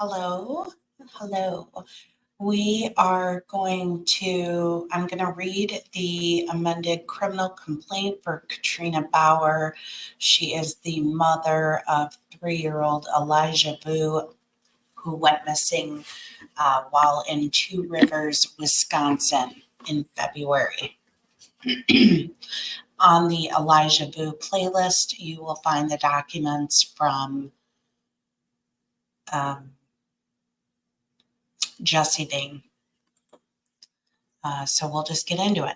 Hello, hello. I'm going to read the amended criminal complaint for Katrina Baur. She is the mother of 3-year-old elijahvue who went missing while in Two Rivers, Wisconsin in February. On the elijahvue playlist, you will find the documents from um, Jesse Ving. So we'll just get into it.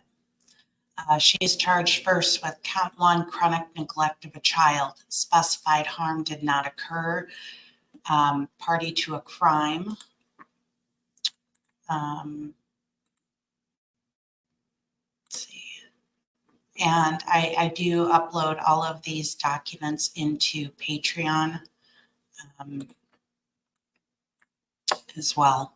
She is charged first with count 1, chronic neglect of a child. Specified harm did not occur. Party to a crime. Let's see. And I do upload all of these documents into Patreon as well.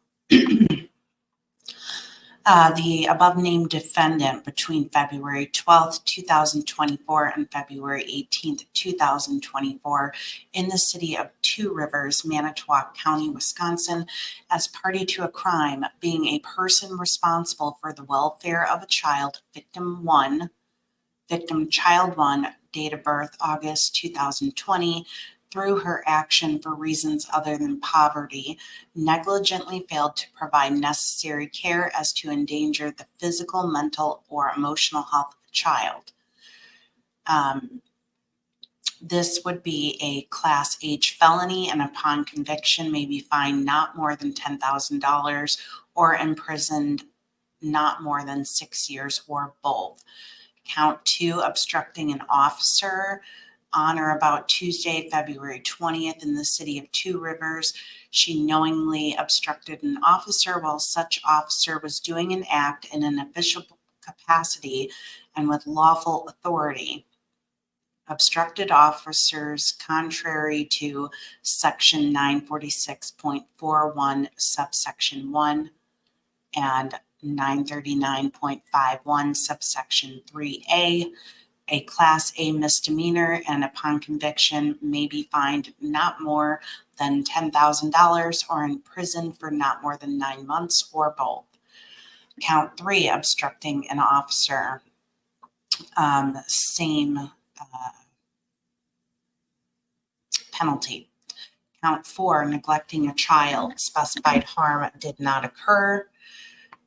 The above-named defendant between February 12th, 2024 and February 18th, 2024 in the city of Two Rivers, Manitowoc County, Wisconsin, as party to a crime, being a person responsible for the welfare of a child, victim child 1, date of birth August 2020, through her action for reasons other than poverty, negligently failed to provide necessary care as to endanger the physical, mental, or emotional health of the child. This would be a Class H felony, and upon conviction may be fined not more than $10,000 or imprisoned not more than 6 years or both. Count 2, obstructing an officer. On or about Tuesday, February 20th, in the city of Two Rivers, she knowingly obstructed an officer while such officer was doing an act in an official capacity and with lawful authority. Obstructed officers, contrary to Section 946.41, subsection 1, and 939.51, subsection 3A, a Class A misdemeanor, and upon conviction may be fined not more than $10,000 or imprisoned for not more than 9 months or both. Count 3, obstructing an officer. Same penalty. Count 4, neglecting a child. Specified harm did not occur.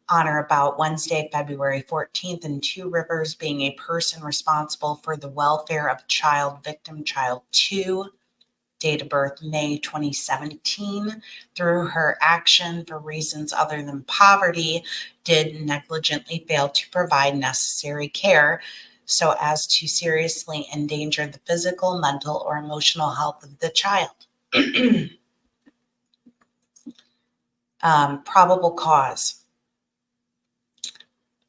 On or about Wednesday, February 14th, in Two Rivers, being a person responsible for the welfare of a child, victim child 2, date of birth May 2017, through her action for reasons other than poverty, did negligently fail to provide necessary care so as to seriously endanger the physical, mental, or emotional health of the child. Probable cause.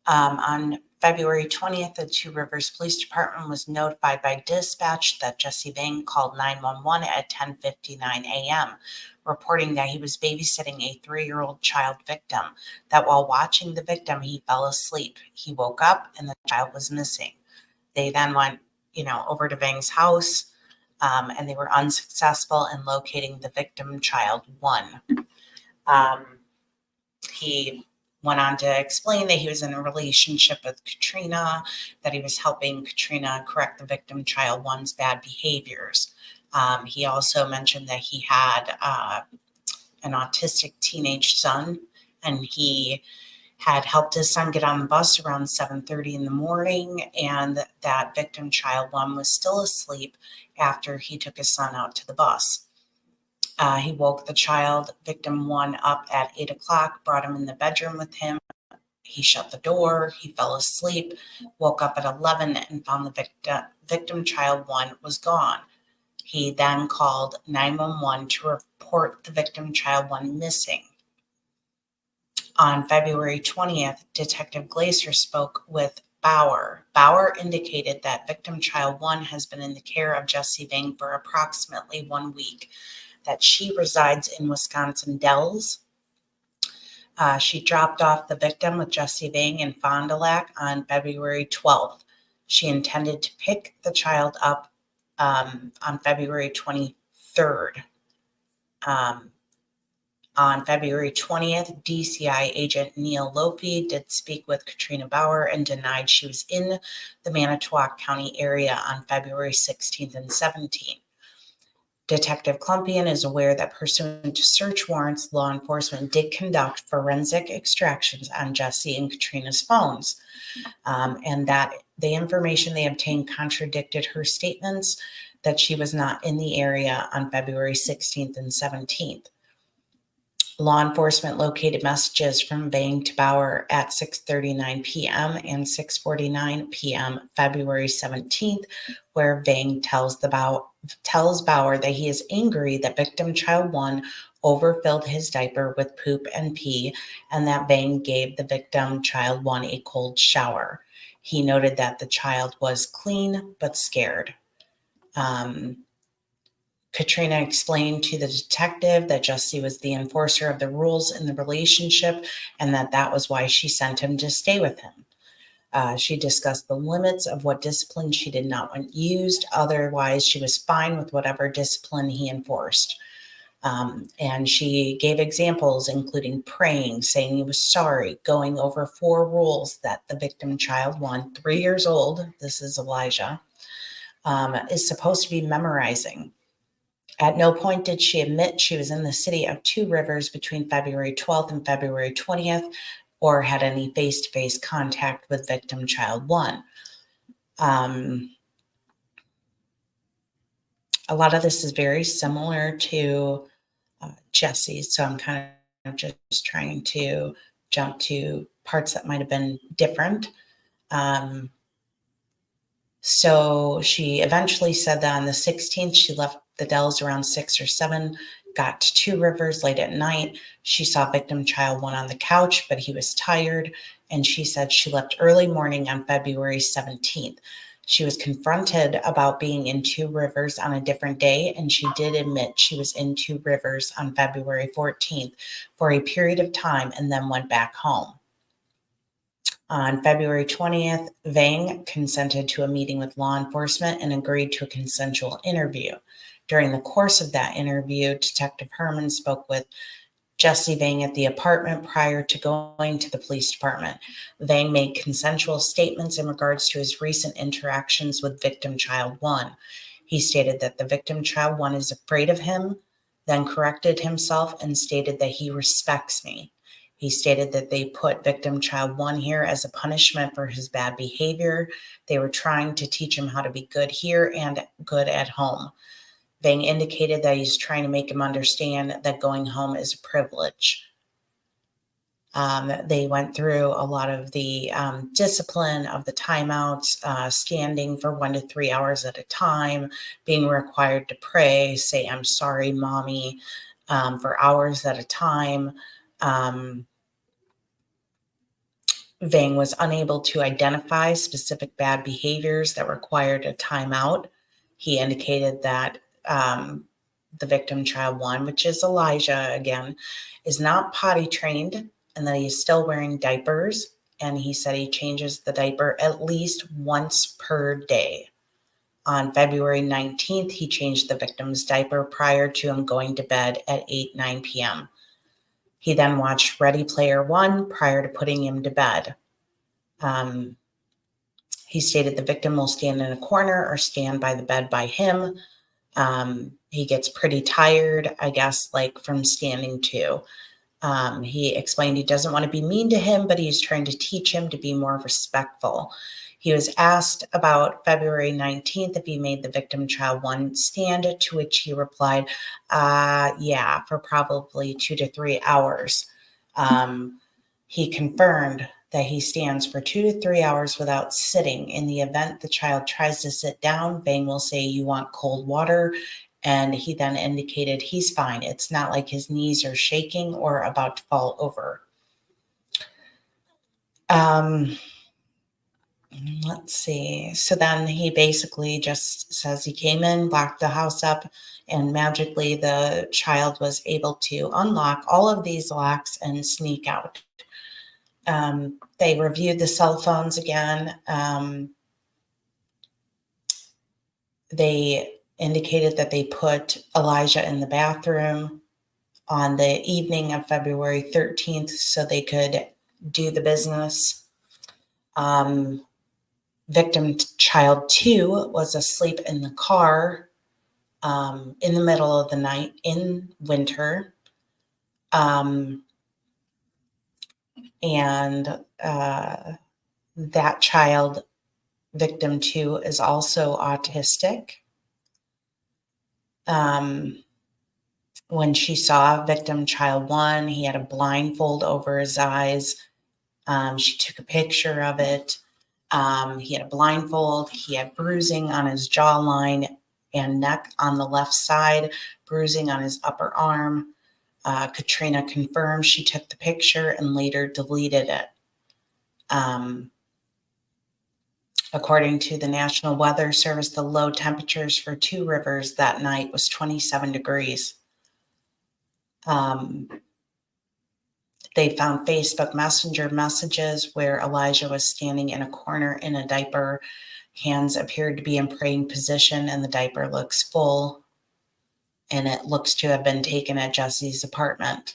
On February 20th, the Two Rivers Police Department was notified by dispatch that Jesse Vang called 911 at 10:59 a.m., reporting that he was babysitting a 3-year-old child victim, that while watching the victim, he fell asleep. He woke up and the child was missing. They then went, over to Vang's house, and they were unsuccessful in locating the victim child 1. He went on to explain that he was in a relationship with Katrina, that he was helping Katrina correct the victim child 1's bad behaviors. He also mentioned that he had an autistic teenage son, and he had helped his son get on the bus around 7:30 in the morning, and that victim child 1 was still asleep after he took his son out to the bus. He woke the child, victim 1, up at 8 o'clock, brought him in the bedroom with him. He shut the door, he fell asleep, woke up at 11 and found the victim child 1 was gone. He then called 911 to report the victim child 1 missing. On February 20th, Detective Glaser spoke with Baur. Baur indicated that victim child 1 has been in the care of Jesse Vang for approximately 1 week, that she resides in Wisconsin Dells. She dropped off the victim with Jesse Vang in Fond du Lac on February 12th. She intended to pick the child up on February 23rd. On February 20th, DCI agent Neil Lofi did speak with Katrina Baur and denied she was in the Manitowoc County area on February 16th and 17th. Detective Klumpian is aware that pursuant to search warrants, law enforcement did conduct forensic extractions on Jesse and Katrina's phones, and that the information they obtained contradicted her statements that she was not in the area on February 16th and 17th. Law enforcement located messages from Vang to Baur at 6:39 p.m. and 6:49 p.m. February 17th, where Vang tells Baur that he is angry that victim child 1 overfilled his diaper with poop and pee, and that Vang gave the victim child 1 a cold shower. He noted that the child was clean but scared. Katrina explained to the detective that Jesse was the enforcer of the rules in the relationship and that was why she sent him to stay with him. She discussed the limits of what discipline she did not want used. Otherwise, she was fine with whatever discipline he enforced. And she gave examples, including praying, saying he was sorry, going over 4 rules that the victim child 1, 3 years old, this is Elijah, is supposed to be memorizing. At no point did she admit she was in the city of Two Rivers between February 12th and February 20th or had any face-to-face contact with victim child 1. A lot of this is very similar to Jesse's, so I'm kind of just trying to jump to parts that might have been different. So she eventually said that on the 16th, she left the Dells around 6 or 7, got to Two Rivers late at night. She saw victim child 1 on the couch, but he was tired. And she said she left early morning on February 17th. She was confronted about being in Two Rivers on a different day, and she did admit she was in Two Rivers on February 14th for a period of time and then went back home. On February 20th, Vang consented to a meeting with law enforcement and agreed to a consensual interview. During the course of that interview, Detective Herman spoke with Jesse Vang at the apartment prior to going to the police department. Vang made consensual statements in regards to his recent interactions with victim child 1. He stated that the victim child 1 is afraid of him, then corrected himself and stated that he respects me. He stated that they put victim child 1 here as a punishment for his bad behavior. They were trying to teach him how to be good here and good at home. Vang indicated that he's trying to make him understand that going home is a privilege. They went through a lot of the discipline of the timeouts, standing for 1 to 3 hours at a time, being required to pray, say, "I'm sorry, mommy," for hours at a time. Vang was unable to identify specific bad behaviors that required a timeout. He indicated that the victim child 1, which is Elijah again, is not potty trained and that he's still wearing diapers. And he said he changes the diaper at least once per day. On February 19th, he changed the victim's diaper prior to him going to bed at 9 p.m. He then watched Ready Player One prior to putting him to bed. He stated the victim will stand in a corner or stand by the bed by him. He gets pretty tired, I guess, like from standing too. He explained he doesn't want to be mean to him, but he's trying to teach him to be more respectful. He was asked about February 19th if he made the victim child 1 stand, to which he replied, yeah, for probably 2 to 3 hours. He confirmed that he stands for 2 to 3 hours without sitting. In the event the child tries to sit down, Vang will say, "You want cold water?" And he then indicated he's fine. It's not like his knees are shaking or about to fall over. Let's see. So then he basically just says he came in, locked the house up, and magically the child was able to unlock all of these locks and sneak out. They reviewed the cell phones again. They indicated that they put Elijah in the bathroom. on the evening of February 13th so they could do the business. Victim child 2 was asleep in the car in the middle of the night in winter. And that child, victim 2, is also autistic. When she saw victim child 1, he had a blindfold over his eyes. She took a picture of it. He had a blindfold. He had bruising on his jawline and neck on the left side, bruising on his upper arm. Katrina confirmed she took the picture and later deleted it. According to the National Weather Service, the low temperatures for Two Rivers that night was 27 degrees. They found Facebook Messenger messages where Elijah was standing in a corner in a diaper. Hands appeared to be in praying position, and the diaper looks full, and it looks to have been taken at Jesse's apartment.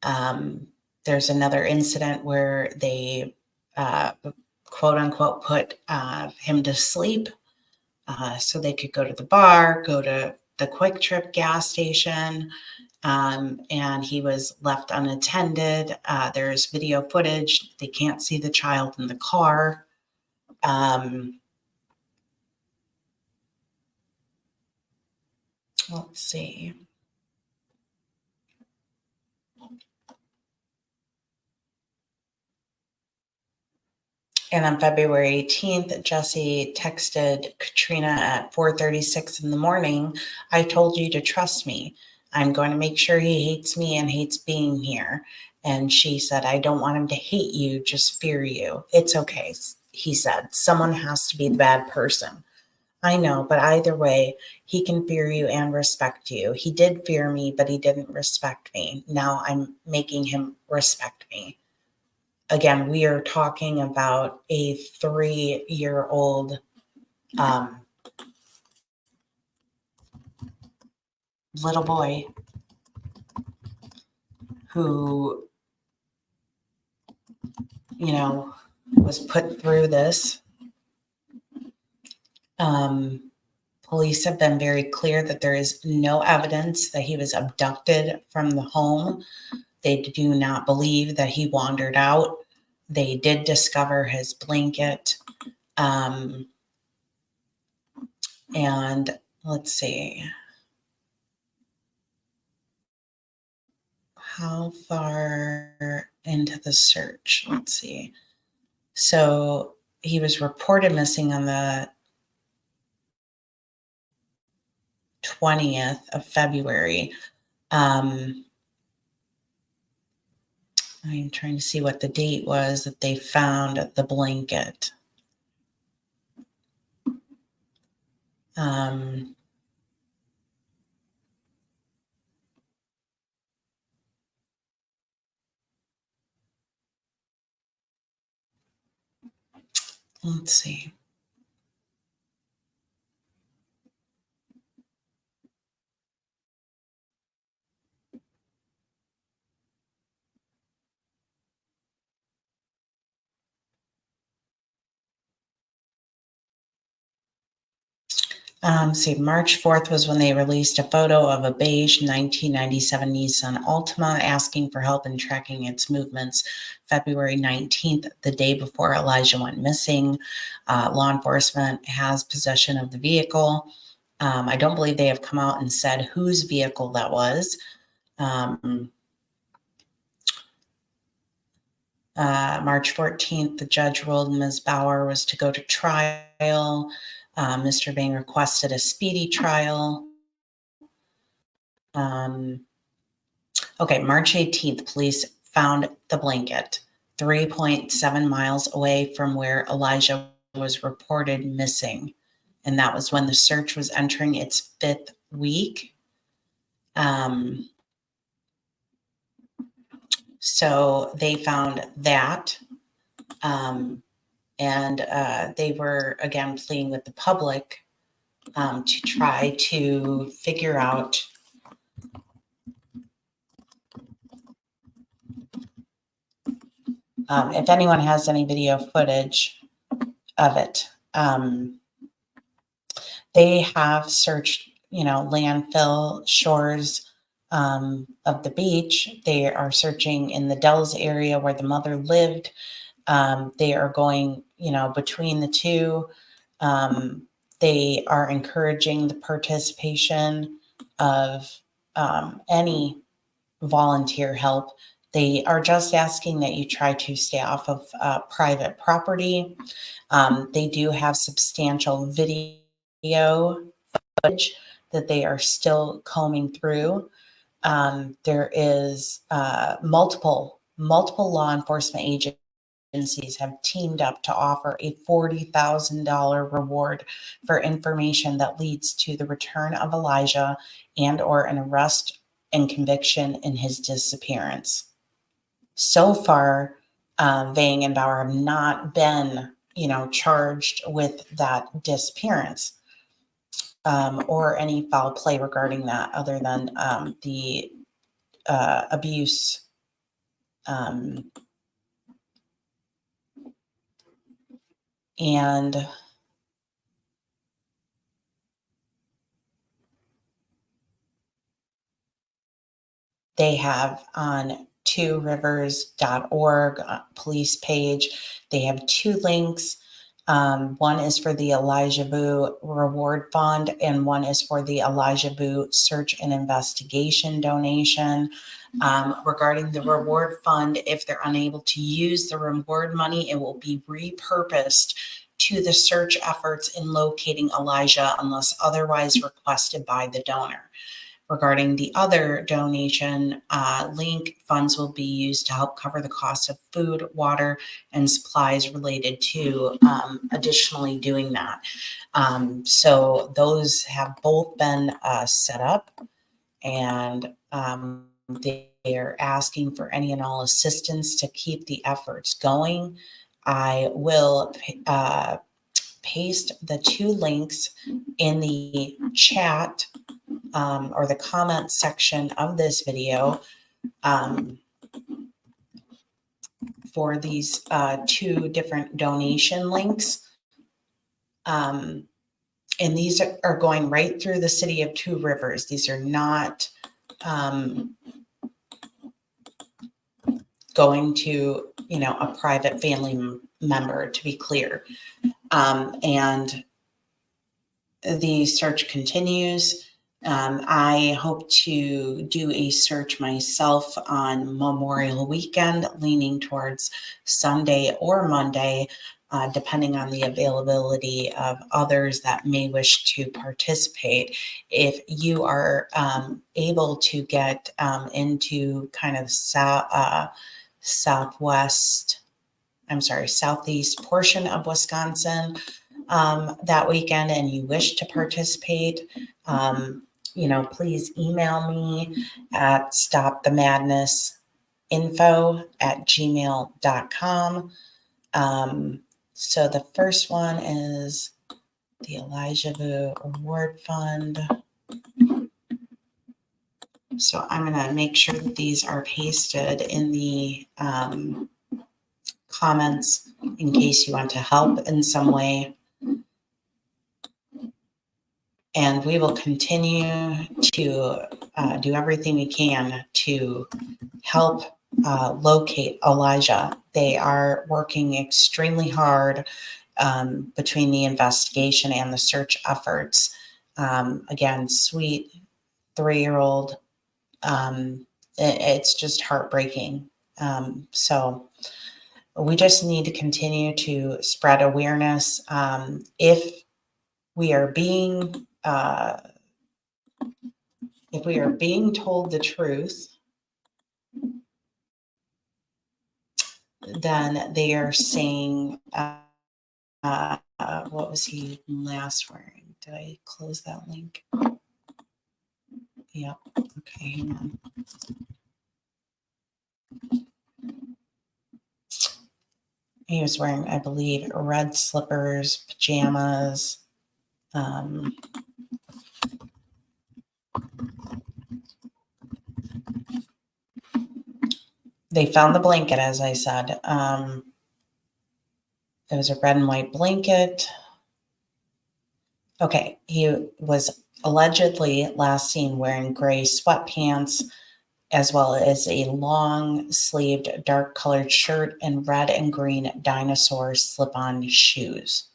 There's another incident where they, quote unquote, put him to sleep so they could go to the bar, go to the Quick Trip gas station, and he was left unattended. There's video footage. They can't see the child in the car. Let's see. And on February 18th, Jesse texted Katrina at 4:36 in the morning, "I told you to trust me. I'm going to make sure he hates me and hates being here." And she said, "I don't want him to hate you, just fear you. It's okay," he said. "Someone has to be the bad person. I know, but either way, he can fear you and respect you. He did fear me, but he didn't respect me. Now I'm making him respect me." Again, we are talking about a 3-year-old little boy who, was put through this. Police have been very clear that there is no evidence that he was abducted from the home. They do not believe that he wandered out. They did discover his blanket. And let's see. How far into the search? Let's see. So he was reported missing on the 20th of February. I'm trying to see what the date was that they found the blanket. Let's see. March 4th was when they released a photo of a beige 1997 Nissan Altima asking for help in tracking its movements. February 19th, the day before Elijah went missing, law enforcement has possession of the vehicle. I don't believe they have come out and said whose vehicle that was. March 14th, the judge ruled Ms. Baur was to go to trial. Mr. Bang requested a speedy trial. March 18th, police found the blanket 3.7 miles away from where Elijah was reported missing. And that was when the search was entering its 5th week. So they found that. And they were, again, pleading with the public to try to figure out If anyone has any video footage of it, they have searched, landfill shores of the beach. They are searching in the Dells area where the mother lived. They are going, between the two. They are encouraging the participation of any volunteer help. They are just asking that you try to stay off of private property. They do have substantial video footage that they are still combing through. There is multiple law enforcement agencies have teamed up to offer a $40,000 reward for information that leads to the return of Elijah and or an arrest and conviction in his disappearance. So far, Vang and Baur have not been, charged with that disappearance or any foul play regarding that, other than the abuse. And they have on truerivers.org police page, they have two links. One is for the elijahvue reward fund, and one is for the elijahvue search and investigation donation. Regarding the reward fund, if they're unable to use the reward money, it will be repurposed to the search efforts in locating Elijah unless otherwise requested by the donor. Regarding the other donation link, funds will be used to help cover the cost of food, water, and supplies related to additionally doing that. So those have both been set up, and they are asking for any and all assistance to keep the efforts going. I will paste the two links in the chat or the comment section of this video for these two different donation links. And these are going right through the city of Two Rivers. These are not going to, a private family member, to be clear. And the search continues. I hope to do a search myself on Memorial Weekend, leaning towards Sunday or Monday, depending on the availability of others that may wish to participate. If you are able to get into kind of southeast portion of Wisconsin that weekend and you wish to participate, please email me at stopthemadnessinfo@gmail.com. So the first one is the elijahvue Reward Fund. So I'm going to make sure that these are pasted in the comments in case you want to help in some way. And we will continue to do everything we can to help locate Elijah. They are working extremely hard between the investigation and the search efforts. Again, sweet 3-year-old. It's just heartbreaking. So we just need to continue to spread awareness. If we are being told the truth, then they are saying, what was he last wearing? Did I close that link? Yep. Okay, hang on. He was wearing, I believe, red slippers, pajamas. They found the blanket, as I said. It was a red and white blanket. Okay, he was allegedly last seen wearing gray sweatpants, as well as a long-sleeved, dark-colored shirt and red and green dinosaur slip-on shoes.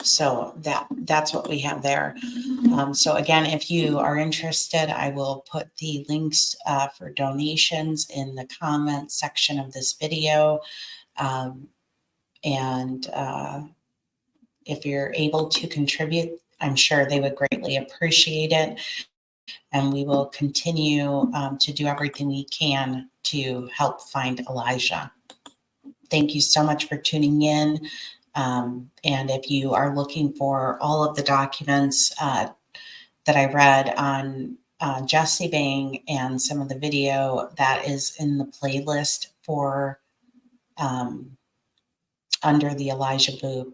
So that's what we have there. So again, if you are interested, I will put the links for donations in the comment section of this video. And if you're able to contribute, I'm sure they would greatly appreciate it. And we will continue to do everything we can to help find Elijah. Thank you so much for tuning in. And if you are looking for all of the documents that I read on Jesse Bang and some of the video, that is in the playlist for under the elijahvue